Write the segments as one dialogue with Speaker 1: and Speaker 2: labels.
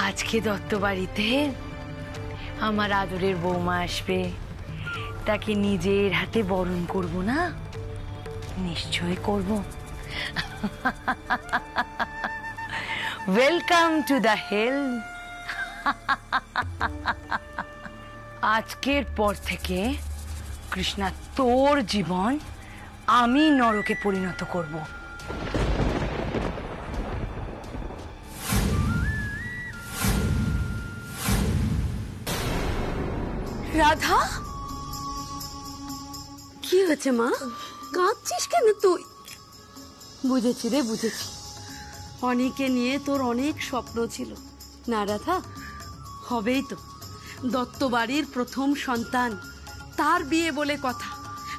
Speaker 1: আজকে দত্ত বাড়িতে আমার আদরের বৌমা আসবে, তাকে নিজের হাতে বরণ করব না? নিশ্চয় করব। Welcome to the hell. আজকের পর থেকে কৃষ্ণা, তোর জীবন আমি নরকে পরিণত করব।
Speaker 2: রাধা, কি হয়েছে মা? কাঁদছিস কেন তুই? বুঝেছি রে, বুঝেছি। অনেকে নিয়ে তোর অনেক স্বপ্ন ছিল না রাধা? হবেই তো। দত্ত বাড়ির প্রথম সন্তান, তার বিয়ে বলে কথা।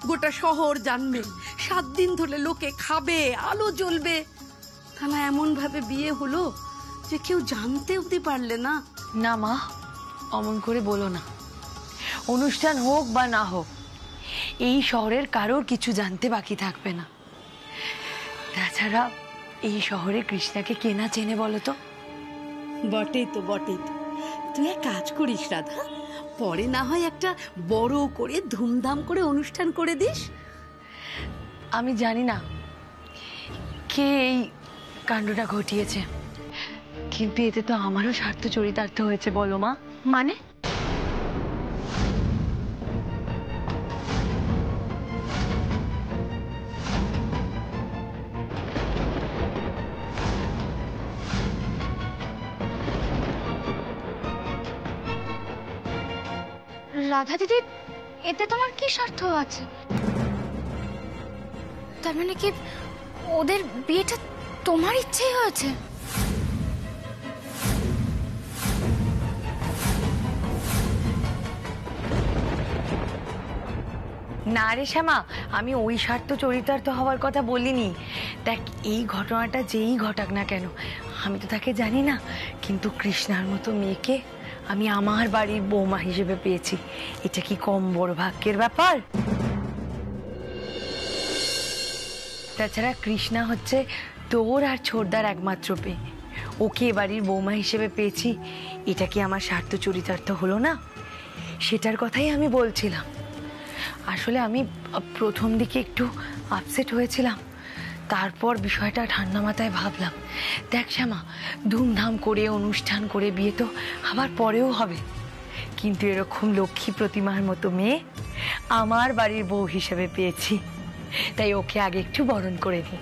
Speaker 2: গোটা শহর জানবে, 7 দিন ধরে লোকে খাবে, আলো জ্বলবে। তাহলে এমন ভাবে বিয়ে হলো যে কেউ জানতে অবধি পারলে না।
Speaker 1: না মা, অমন করে বলো না। অনুষ্ঠান হোক বা না হোক, এই শহরের কারোর কিছু জানতে বাকি থাকবে না। তাছাড়া এই শহরে কৃষ্ণাকে কে না চেনে বলো তো?
Speaker 2: বটেই তো, বটেই তো। তুই এক কাজ করিস রাধা, পরে না হয় একটা বড় করে ধুমধাম করে অনুষ্ঠান করে দিস।
Speaker 1: আমি জানি না কে এই কাণ্ডটা ঘটিয়েছে, কিন্তু এতে তো আমারও স্বার্থ চরিতার্থ হয়েছে। বলো মা। মানে?
Speaker 3: রাধা দিদি, এতে তোমার কি স্বার্থ আছে? তার মানে কি ওদের বিয়েটা তোমার ইচ্ছেই হয়েছে?
Speaker 1: না রে শ্যামা, আমি ওই স্বার্থ চরিতার্থ হওয়ার কথা বলিনি। দেখ, এই ঘটনাটা যেই ঘটাক না কেন, আমি তো তাকে জানি না, কিন্তু কৃষ্ণার মতো মেয়েকে আমি আমার বাড়ির বৌমা হিসেবে পেয়েছি। এটা কি কম বড় ভাগ্যের ব্যাপার? তাছাড়া কৃষ্ণা হচ্ছে তোর আর ছোটদার একমাত্র মেয়ে, ওকে বাড়ির বৌমা হিসেবে পেয়েছি। এটা কি আমার স্বার্থ চরিতার্থ হলো না? সেটার কথাই আমি বলছিলাম। আসলে আমি প্রথম দিকে একটু আপসেট হয়েছিলাম, তারপর বিষয়টা ঠান্ডা মাথায় ভাবলাম। দেখ শ্যামা, ধুমধাম করে অনুষ্ঠান করে বিয়ে তো আবার পরেও হবে, কিন্তু এরকম লক্ষ্মী প্রতিমার মতো মেয়ে আমার বাড়ির বউ হিসেবে পেয়েছি, তাই ওকে আগে একটু বরণ করে নিই।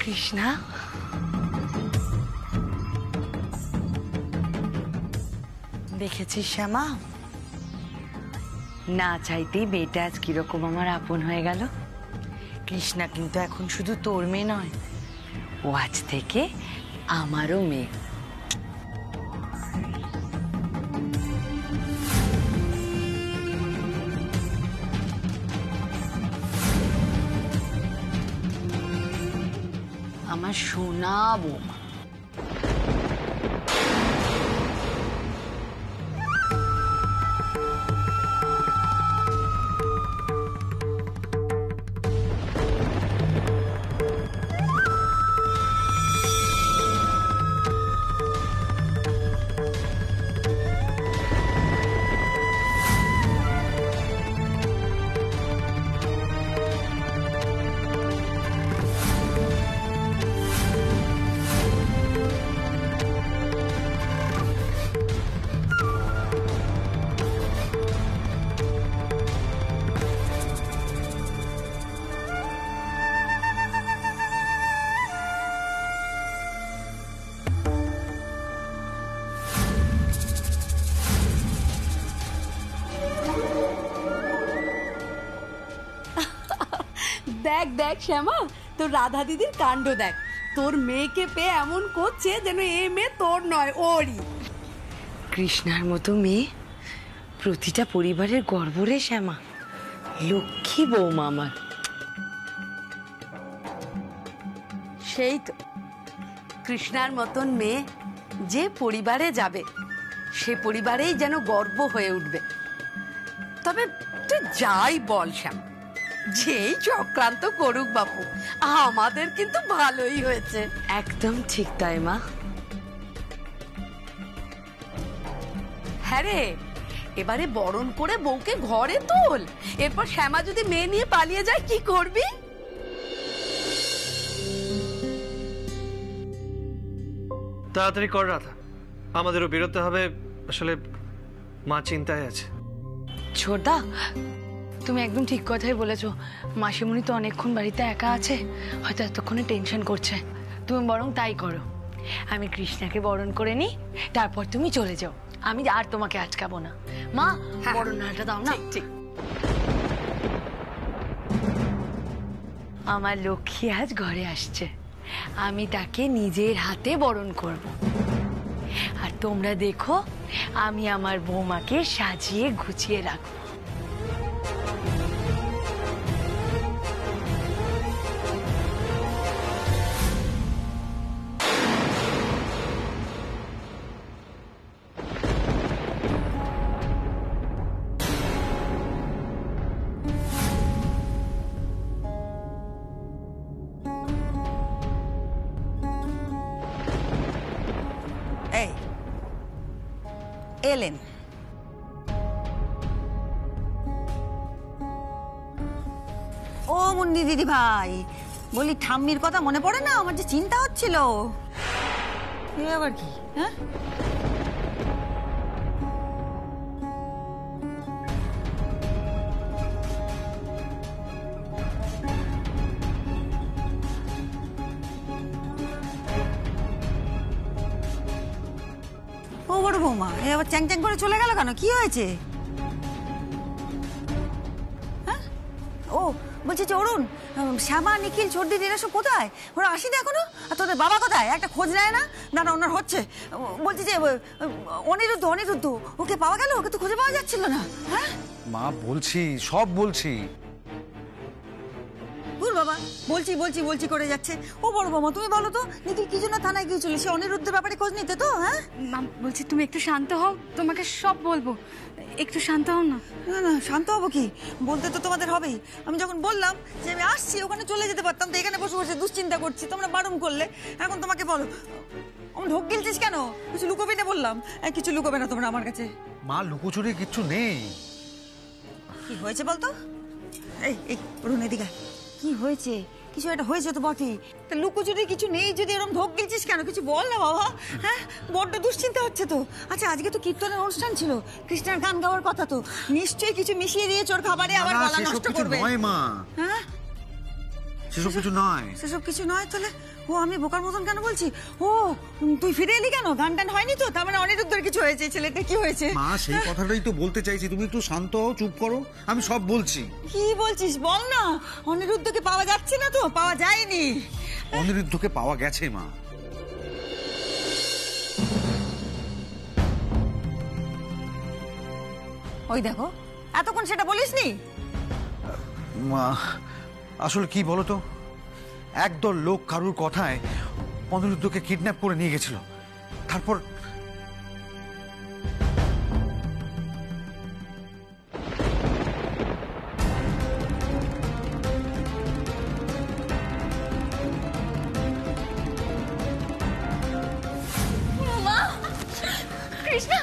Speaker 1: কৃষ্ণা, দেখেছিস শ্যামা, না চাইতেই মেয়েটা আজ কিরকম আমার আপন হয়ে গেল। কৃষ্ণা কিন্তু এখন শুধু তোর মেয়ে নয়, ও আজ থেকে আমারও মেয়ে। আমার সোনা বৌমা।
Speaker 2: দেখ দেখ শ্যামা, তোর রাধা দিদির কাণ্ড দেখ। তোর মেয়েকে পেয়ে এমন করছে যেন এ মেয়ে তোর নয়, ওরই।
Speaker 1: কৃষ্ণার মতো মেয়ে প্রতিটা পরিবারের গর্ব রে শ্যামা, লক্ষ্মী বৌমা আমার।
Speaker 2: সেই তো, কৃষ্ণার মতন মেয়ে যে পরিবারে যাবে, সে পরিবারেই যেন গর্ব হয়ে উঠবে। তবে তুই যাই বল শ্যাম, যেই চক্রান্ত করুক বাপু, আমাদের কিন্তু ভালোই হয়েছে।
Speaker 1: একদম ঠিক তাই মা।
Speaker 2: হ্যাঁ রে, এবারে বরণ করে বউকে ঘরে তোল, এরপর শ্যামা যদি মেয়ে নিয়ে পালিয়ে যায় কি করবি?
Speaker 4: তাড়াতাড়ি কর রাধা, আমাদেরও বেরোতে হবে। আসলে মা চিন্তায় আছে।
Speaker 1: ছোটদা, তুমি একদম ঠিক কথাই বলেছো। মাসিমণি তো অনেকক্ষণ বাড়িতে একা আছে, হয়তো এতক্ষণে টেনশন করছে। তুমি বরং তাই করো, আমি কৃষ্ণাকে বরণ করে নিই, তারপর তুমি চলে যাও। আমি আর তোমাকে আটকাবো না। মা, বরণ নাড়াটা দাও না।
Speaker 2: ঠিক।
Speaker 1: আমার লক্ষ্মী আজ ঘরে আসছে, আমি তাকে নিজের হাতে বরণ করব। আর তোমরা দেখো, আমি আমার বৌমাকে সাজিয়ে গুছিয়ে রাখবো।
Speaker 5: এই এলেন। ও মুন্নি দিদি ভাই, বলি ঠাম্মির কথা মনে পড়ে না? আমার যে চিন্তা হচ্ছিল। এ আবার কি? হ্যাঁ, ও বড় বৌমা, এ আবার চ্যাং চ্যাং করে চলে গেল কেন? কি হয়েছে? হ্যাঁ, ও বলছি যে অরুণ, শ্যামা, নিখিল, ছোটদিদি এরা সব কোথায়? ওরা আসেনি এখনো? আর তোদের বাবা কোথায়? একটা খোঁজ নেয় না? না না, ওনার হচ্ছে। বলছি যে অনিরুদ্ধ, অনিরুদ্ধ ওকে পাওয়া গেল? ওকে তো খুঁজে পাওয়া যাচ্ছিল না। হ্যাঁ
Speaker 6: মা, বলছি, সব বলছি।
Speaker 5: দূর বাবা, বলছি বলছি বলছি করে যাচ্ছে। ও বড় বাবা, তুমি বলো তো, নিখিল কি জন্য থানায় গিয়েছিল? সে অনিরুদ্ধের ব্যাপারে খোঁজ নিতে তো? হ্যাঁ,
Speaker 3: বলছি তুমি একটু শান্ত হও, তোমাকে সব বলবো। একটু শান্ত হও না।
Speaker 5: না না, শান্ত হবো কি? বলতে তো তোমাদের হবেই। আমি যখন বললাম যে আমি আসছি, ওখানে চলে যেতে পারতাম, তো এখানে বসে বসে দুশ্চিন্তা করছি, তোমরা বারণ করলে। এখন তোমাকে বলো, আমি ঢোক গিলছিস কেন? কিছু লুকোবি না বললাম। কিছু লুকোবে না তোমরা আমার কাছে।
Speaker 6: মা, লুকোচুরি কিচ্ছু নেই।
Speaker 5: কি হয়েছে বলতো? এই এই অরুণ, এদিকে আয়। কি হয়েছে? কিছু একটা হয়েছে তো বটেই। তা লুকোচুরি কিছু নেই যদি এরকম ঢোক গিলছিস কেন? কিছু বল না বাবা। হ্যাঁ, বড্ড দুশ্চিন্তা হচ্ছে তো। আচ্ছা, আজকে তো কীর্তনের অনুষ্ঠান ছিল, কৃষ্ণের গান গাওয়ার কথা, তো নিশ্চয়ই কিছু মিশিয়ে দিয়েছে ওর খাবারে, আবার গলা নষ্ট করবে।
Speaker 6: নয় মা,
Speaker 5: হ্যাঁ,
Speaker 6: সেসব কিছু নয়।
Speaker 5: সেসব কিছু নয়? তাহলে ও, আমি বোকার মতন কেন বলছি? ও, তুই ফিরে এলি কেন? গান টান হয়নি তো? তার মানে অনিরুদ্ধের কিছু হয়েছে। ছেলেটা কি হয়েছে?
Speaker 6: মা, সেই কথাটাই তো বলতে চাইছি। তুমি একটু শান্ত হও, চুপ করো, আমি সব বলছি।
Speaker 5: কি বলছিস বল না। অনিরুদ্ধকে পাওয়া যাচ্ছে না তো? পাওয়া যায়নি?
Speaker 6: অনিরুদ্ধকে পাওয়া গেছে মা।
Speaker 5: ওই দেখো, এতক্ষণ সেটা বলিসনি?
Speaker 6: মা, আসলে কি বলো তো, একদল লোক কারুর কথায় অনিরুদ্ধকে কিডন্যাপ করে নিয়ে গেছিল। তারপর
Speaker 3: কৃষ্ণা,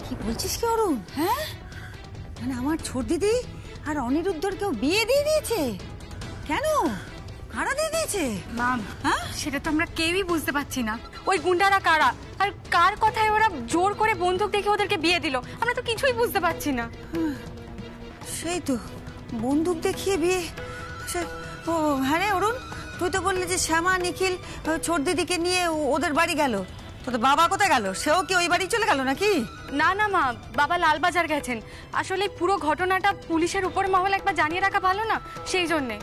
Speaker 5: কি বলছিস কি অরুণ? হ্যাঁ, মানে আমার ছোট দিদি আর অনিরুদ্ধর কেউ বিয়ে দিয়ে দিয়েছে? কেন? কারা দিয়ে দিয়েছে?
Speaker 3: মা, সেটা তো আমরা কেউই বুঝতে পারছি না। ওই গুন্ডারা কারা, আর কার কথায় ওরা জোর করে বন্দুক দেখে ওদেরকে বিয়ে দিল, আমরা তো কিছুই বুঝতে পারছি না।
Speaker 5: সেই তো, বন্দুক দেখিয়ে বিয়ে। ও হ্যাঁ রে অরুণ, তুই তো বললি যে শ্যামা, নিখিল ছোট দিদিকে নিয়ে ওদের বাড়ি গেল। তোদের বাবা কোথায় গেল? সেও কি ওই বাড়ি চলে গেল নাকি?
Speaker 3: না না মা, বাবা লালবাজার গেছেন। আসলে পুরো ঘটনাটা পুলিশের উপর মহল একবার জানিয়ে রাখা ভালো না, সেই জন্যে।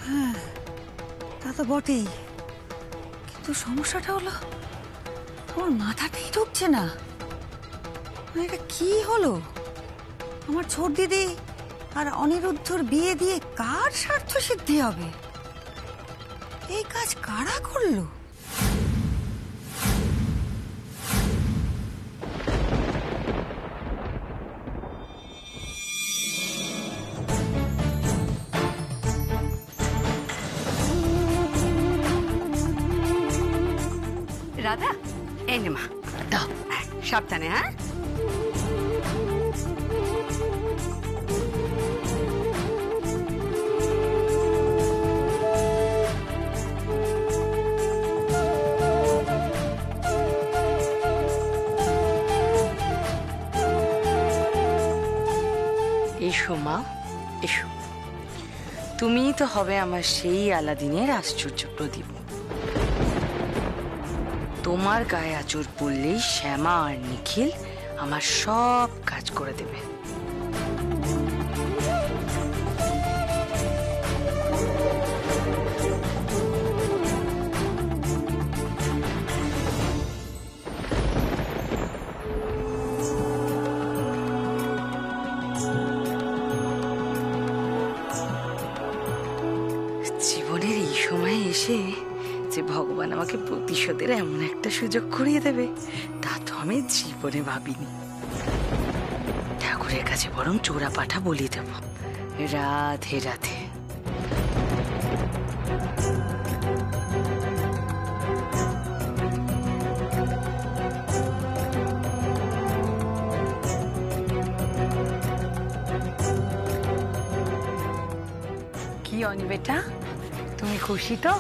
Speaker 5: হ্যাঁ, তা তো বটেই, কিন্তু সমস্যাটা হলো ওর মাথাতেই ঢুকছে না। এটা কি হলো? আমার ছোট দিদি আর অনিরুদ্ধর বিয়ে দিয়ে কার স্বার্থ সিদ্ধি হবে? এই কাজ কারা করলো?
Speaker 2: রাধা, এই নে মা, দাও। সাবধানে, হ্যাঁ?
Speaker 1: এসো মা, এসো। তুমিই তো হবে আমার সেই আলাদিনের আশ্চর্য প্রদীপ। তোমার গায়ে আঁচড় পড়লেই শ্যামা আর নিখিল আমার সব কাজ করে দেবে। জীবনের এই সময়ে এসে যে ভগবান আমাকে প্রতিশোধের এমন একটা সুযোগ করিয়ে দেবে তা তো আমি জীবনে ভাবিনি। ঠাকুরের কাছে বরং চোরা পাঠা বলি দেব। রাধে রাধে। কি অনি বেটা, তুমি খুশি তো?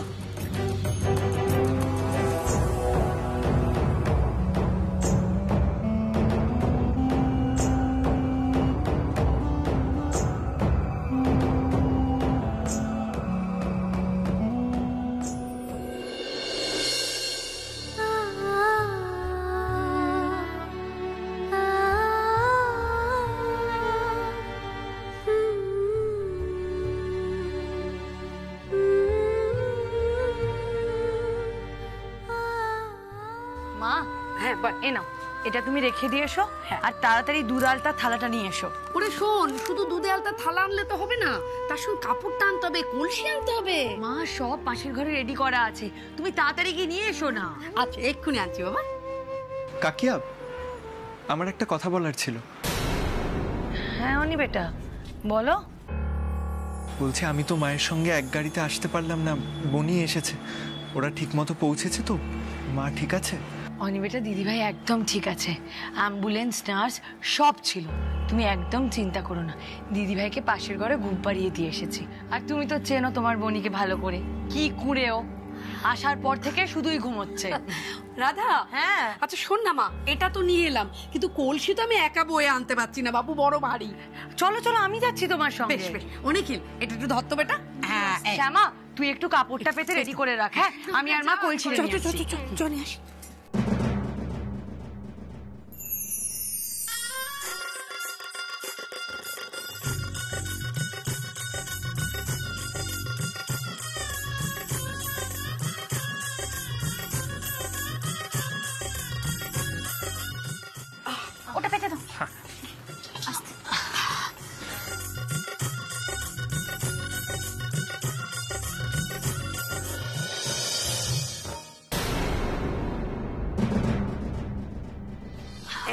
Speaker 1: মা,
Speaker 2: হ্যাঁ,
Speaker 1: এ নাও, এটা তুমি রেখে দিয়ে এসো। আর তাড়াতাড়ি দুধ আলতা থালাটা নিয়ে এসো।
Speaker 2: ওরে শোন, শুধু দুধে আলতা থালা আনলে তো হবে না, তার সঙ্গে কাপড়টা আনতে হবে, কলসি আনতে হবে।
Speaker 1: মা, সব পাশের ঘরে রেডি করা আছে, তুমি তাড়াতাড়ি গিয়ে নিয়ে এসো না।
Speaker 2: আচ্ছা, এক্ষুনি আনছি বাবা।
Speaker 7: কাকিয়া, আমার একটা কথা বলার ছিল।
Speaker 1: হ্যাঁ অনি বেটা, বলো।
Speaker 7: বলছি, আমি তো মায়ের সঙ্গে এক গাড়িতে আসতে পারলাম না, বনি এসেছে। ওরা ঠিক মতো পৌঁছেছে তো? মা ঠিক আছে?
Speaker 1: অনি বেটা, দিদিভাই একদম ঠিক আছে। অ্যাম্বুলেন্স, নার্স সব ছিল, তুমি একদম চিন্তা করো না। দিদিভাইকে পাশের ঘরে ঘুম পাড়িয়ে দিয়ে এসেছি। আর তুমি তো চেনো তোমার বনিকে ভালো করে, কি কুঁড়েও আসার পর থেকে শুধুই ঘুমোচ্ছে।
Speaker 2: রাধা,
Speaker 1: হ্যাঁ।
Speaker 2: আচ্ছা শোন না মা, এটা তো নিয়ে এলাম, কিন্তু কলসি তো আমি একা বয়ে আনতে পারছি না বাবু, বড় ভারী।
Speaker 1: চলো চলো, আমি যাচ্ছি তোমার
Speaker 2: বেশ
Speaker 1: সঙ্গে।
Speaker 2: বেশ, অনিখিল এটা একটু ধরতো বেটা। হ্যাঁ,
Speaker 1: শ্যামা, তুই একটু কাপড়টা পেতে রেডি করে রাখ। হ্যাঁ, আমি আর মা কলসি নিয়ে আসছি।
Speaker 2: চল আসি।
Speaker 3: ওটা পেতে দাও।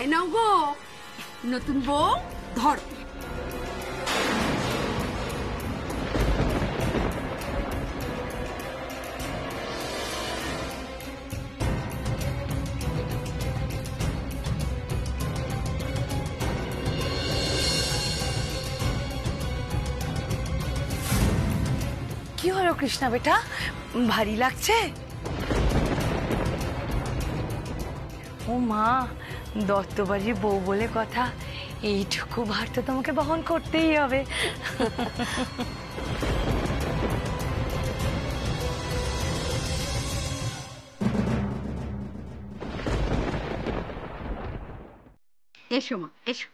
Speaker 2: এই নাও গো নতুন বউ, ধর।
Speaker 1: কি হলো কৃষ্ণা বেটা, ভারী লাগছে? ও মা, দত্তবাড়ির বউ বলে কথা, এইটুকু ভার তো তোমাকে বহন করতেই হবে।
Speaker 2: এসো মা, এসো।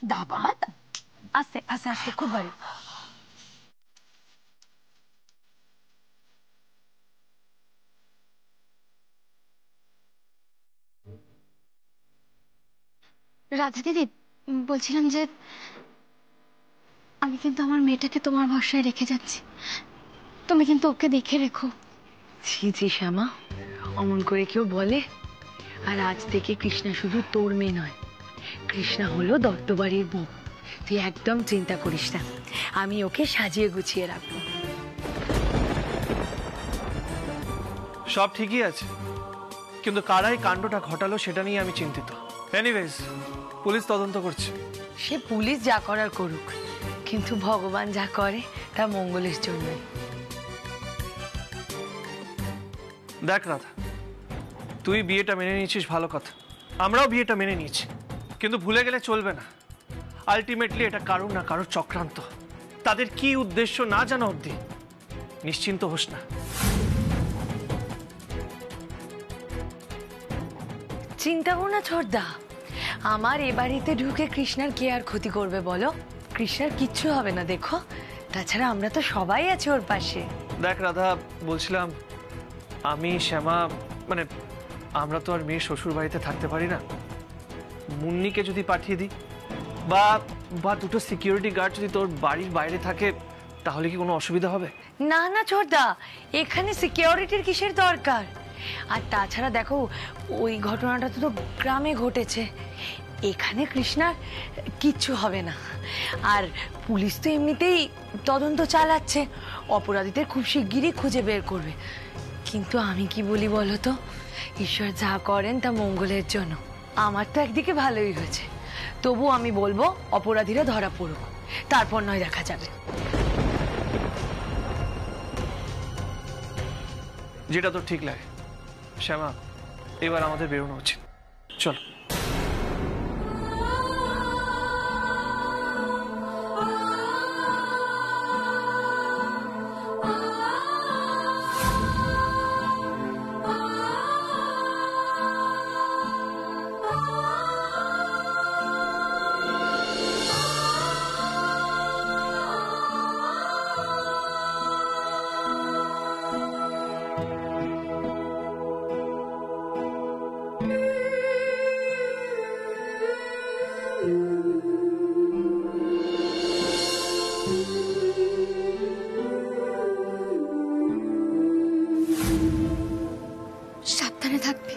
Speaker 1: দাবা আস্তে আস্তে আস্তে খুব ভারী।
Speaker 3: রাধা দিদি, বলছিলাম যে আমি কিন্তু আমার মেয়েটাকে তোমার ভরসায় রেখে যাচ্ছি, তুমি কিন্তু ওকে দেখে রেখো।
Speaker 1: ছি ছি শ্যামা, অমন করে কেউ বলে? আর আজ থেকে কৃষ্ণা শুধু তোর মেয়ে নয়, কৃষ্ণা হলো দত্তবাড়ির বউ। তুই একদম চিন্তা করিস না, আমি ওকে সাজিয়ে গুছিয়ে রাখবো।
Speaker 4: সব ঠিকই আছে, কিন্তু কারাই কাণ্ডটা ঘটালো সেটা নিয়ে আমি চিন্তিত। এনিওয়েজ, পুলিশ তদন্ত করছে।
Speaker 1: সে পুলিশ যা করার করুক, কিন্তু ভগবান যা করে তা মঙ্গলের জন্য।
Speaker 4: দেখ রাধা, তুই বিয়েটা মেনে নিয়েছিস ভালো কথা, আমরাও বিয়েটা মেনে নিয়েছি, কিন্তু ভুলে গেলে চলবে না। আলটিমেটলি এটা কারোর না কারোর চক্রান্ত। তাদের কি উদ্দেশ্য না জানা অবধি নিশ্চিন্ত হোস না।
Speaker 1: চিন্তা করো না ছোটদা, আমার এ বাড়িতে ঢুকে কৃষ্ণার কে আর ক্ষতি করবে বলো? কৃষ্ণার কিচ্ছু হবে না, দেখো। তাছাড়া আমরা তো সবাই আছি ওর পাশে।
Speaker 4: দেখ রাধা, বলছিলাম আমি শ্যামা মানে আমরা তো আর মেয়ে শ্বশুর বাড়িতে থাকতে পারি না। মুন্নিকে যদি পাঠিয়ে দিই বা দুটো সিকিউরিটি গার্ড যদি তোর বাড়ির বাইরে থাকে, তাহলে কি কোনো অসুবিধা হবে?
Speaker 1: না না ছোটদা, এখানে সিকিউরিটির কিসের দরকার? আর তাছাড়া দেখো, ওই ঘটনাটা তো গ্রামে ঘটেছে, এখানে কৃষ্ণার কিচ্ছু হবে না। আর পুলিশ তো এমনিতেই তদন্ত চালাচ্ছে, অপরাধীদের খুব শিগগিরই খুঁজে বের করবে। কিন্তু আমি কি বলি বলো তো, ঈশ্বর যা করেন তা মঙ্গলের জন্য। আমার তো একদিকে ভালোই হয়েছে, তবু আমি বলবো অপরাধীরা ধরা পড়ুক, তারপর নয় দেখা যাবে।
Speaker 4: যেটা তোর ঠিক লাগে। শ্যামা, এবার আমাদের বেরোনো উচিত, চল।
Speaker 3: সাবধানে থাকবে।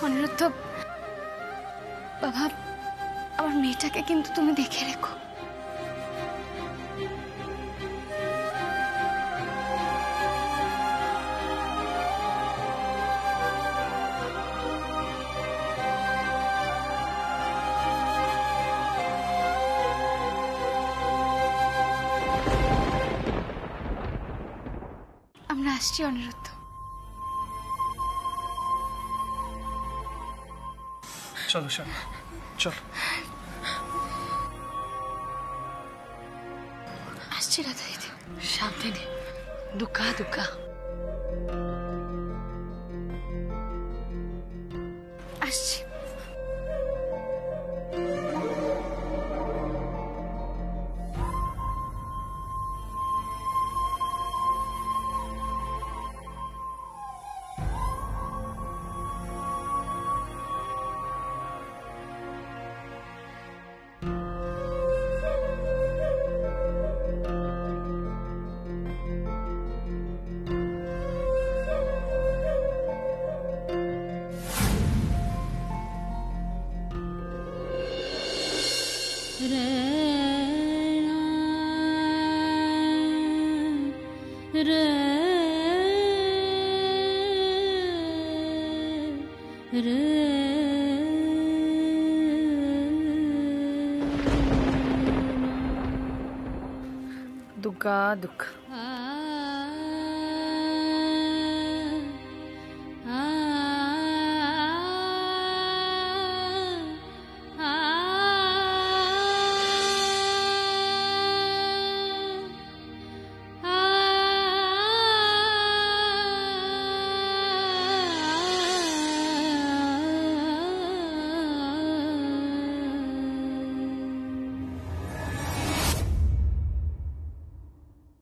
Speaker 3: অনিরুদ্ধ বাবা, আমার মেয়েটাকে কিন্তু তুমি দেখে রেখো। আমরা আসছি অনিরুদ্ধ।
Speaker 4: চলো শ্যামা, চল।
Speaker 3: আসছি রাধা দিদি।
Speaker 1: সাবধানে, দুঃখা দুঃখা।
Speaker 3: আসছি।
Speaker 1: দুঃখা দুঃখা।